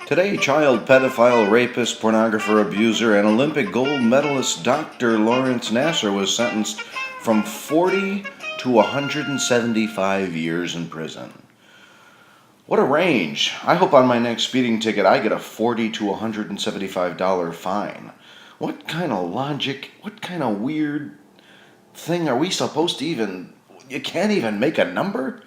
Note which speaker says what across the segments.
Speaker 1: Today, child pedophile, rapist, pornographer, abuser, and Olympic gold medalist Dr. Lawrence Nassar was sentenced from 40 to 175 years in prison. What a range. I hope on my next speeding ticket I get a $40 to $175 fine. What kind of logic, what kind of weird thing are we supposed to even. You can't even make a number?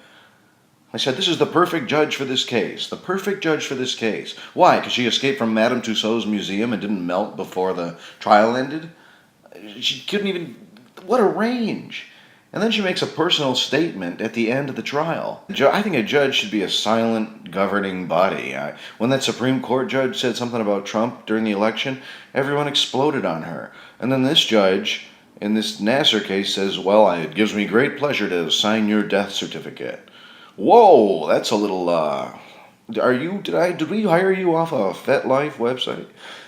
Speaker 1: I said, this is the perfect judge for this case. The perfect judge for this case. Why? Because she escaped from Madame Tussauds museum and didn't melt before the trial ended? She couldn't even. What a range. And then she makes a personal statement at the end of the trial. I think a judge should be a silent governing body. When that Supreme Court judge said something about Trump during the election, everyone exploded on her. And then this judge, in this Nassar case, says, well, it gives me great pleasure to sign your death certificate. Whoa, that's a little. Did we hire you off a FetLife website?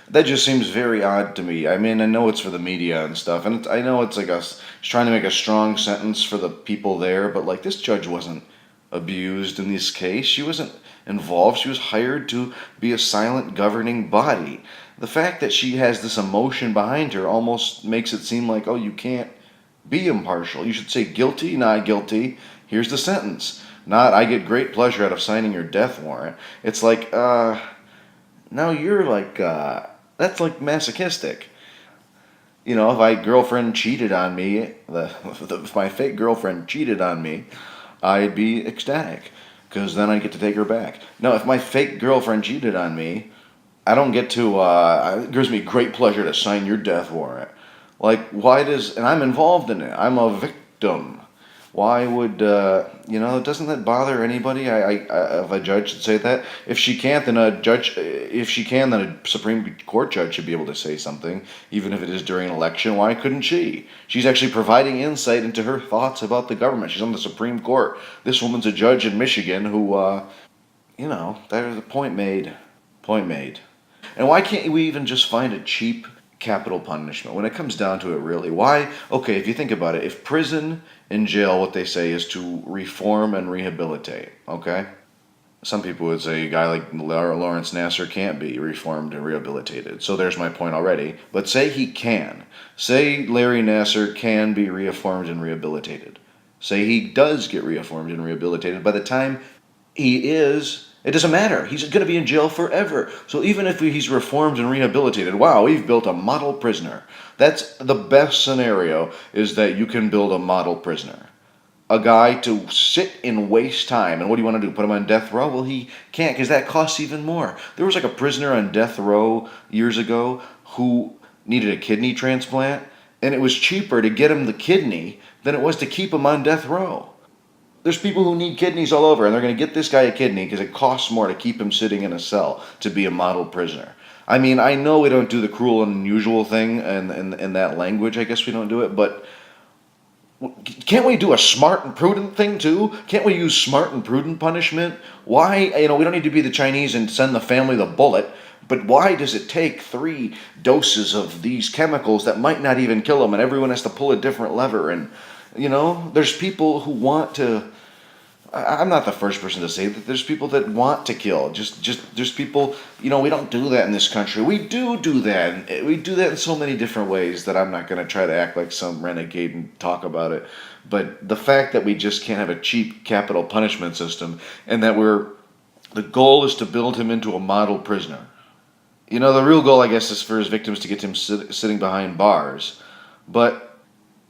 Speaker 1: That just seems very odd to me. I mean, I know it's for the media and stuff, and I know it's like she's trying to make a strong sentence for the people there, but like this judge wasn't abused in this case. She wasn't involved. She was hired to be a silent governing body. The fact that she has this emotion behind her almost makes it seem like, oh, you can't be impartial. You should say guilty, not guilty. Here's the sentence. Not, I get great pleasure out of signing your death warrant. It's like, now you're like, that's like masochistic. You know, if my girlfriend cheated on me, if my fake girlfriend cheated on me, I'd be ecstatic. Because then I get to take her back. No, if my fake girlfriend cheated on me, I don't get to, it gives me great pleasure to sign your death warrant. Like, why does, and I'm involved in it. I'm a victim. Why would doesn't that bother anybody? If a judge should say that. If she can't, then a judge. If she can, then a Supreme Court judge should be able to say something, even if it is during an election. Why couldn't she? She's actually providing insight into her thoughts about the government. She's on the Supreme Court. This woman's a judge in Michigan who, there's a point made. Point made. And why can't we even just find a cheap capital punishment when it comes down to it, really? Why? Okay, if you think about it, if prison and jail, what they say is to reform and rehabilitate, okay? Some people would say a guy like Lawrence Nassar can't be reformed and rehabilitated. So there's my point already. But say he can. Say Larry Nassar can be reformed and rehabilitated. Say he does get reformed and rehabilitated. By the time he is, it doesn't matter. He's going to be in jail forever. So even if he's reformed and rehabilitated, wow, we've built a model prisoner. That's the best scenario, is that you can build a model prisoner. A guy to sit and waste time. And what do you want to do? Put him on death row? Well, he can't, because that costs even more. There was like a prisoner on death row years ago who needed a kidney transplant, and it was cheaper to get him the kidney than it was to keep him on death row. There's people who need kidneys all over, and they're going to get this guy a kidney because it costs more to keep him sitting in a cell to be a model prisoner. I mean, I know we don't do the cruel and unusual thing in that language. I guess we don't do it, but can't we do a smart and prudent thing too? Can't we use smart and prudent punishment? Why, we don't need to be the Chinese and send the family the bullet, but why does it take 3 doses of these chemicals that might not even kill them, and everyone has to pull a different lever? And, there's people who want to. I'm not the first person to say that. There's people that want to kill. Just there's people. We don't do that in this country. We do that. And we do that in so many different ways that I'm not going to try to act like some renegade and talk about it. But the fact that we just can't have a cheap capital punishment system, and that the goal is to build him into a model prisoner. The real goal, I guess, is for his victims to get him sitting behind bars. But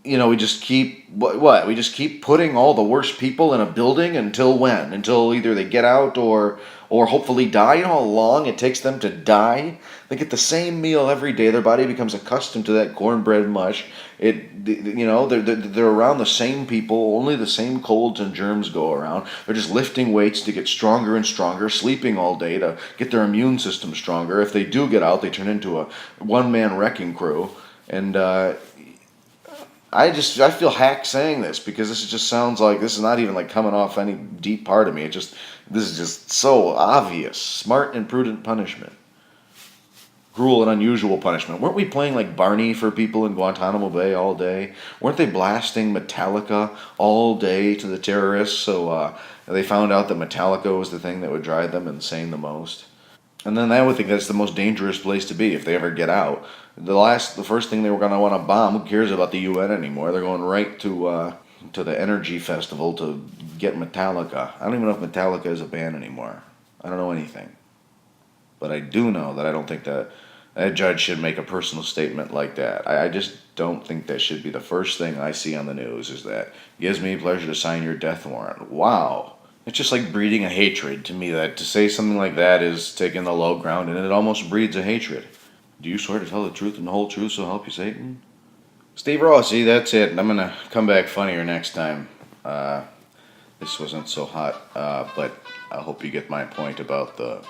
Speaker 1: we just keep what? We just keep putting all the worst people in a building until when? Until either they get out or hopefully die. You know how long it takes them to die? They get the same meal every day. Their body becomes accustomed to that cornbread mush. They're around the same people. Only the same colds and germs go around. They're just lifting weights to get stronger and stronger, sleeping all day to get their immune system stronger. If they do get out, they turn into a one-man wrecking crew. And I feel hack saying this, because this just sounds like this is not even like coming off any deep part of me. This is just so obvious. Smart and prudent punishment. Cruel and unusual punishment. Weren't we playing like Barney for people in Guantanamo Bay all day? Weren't they blasting Metallica all day to the terrorists? So they found out that Metallica was the thing that would drive them insane the most. And then I would think that's the most dangerous place to be if they ever get out. The first thing they were going to want to bomb. Who cares about the UN anymore? They're going right to the Energy Festival to get Metallica. I don't even know if Metallica is a band anymore. I don't know anything, but I do know that I don't think that judge should make a personal statement like that. I just don't think that should be the first thing I see on the news. Is that gives me pleasure to sign your death warrant? Wow. It's just like breeding a hatred to me. That to say something like that is taking the low ground, and it almost breeds a hatred. Do you swear to tell the truth and the whole truth, so help you Satan? Steve Rossi, that's it. I'm gonna come back funnier next time. This wasn't so hot, but I hope you get my point about the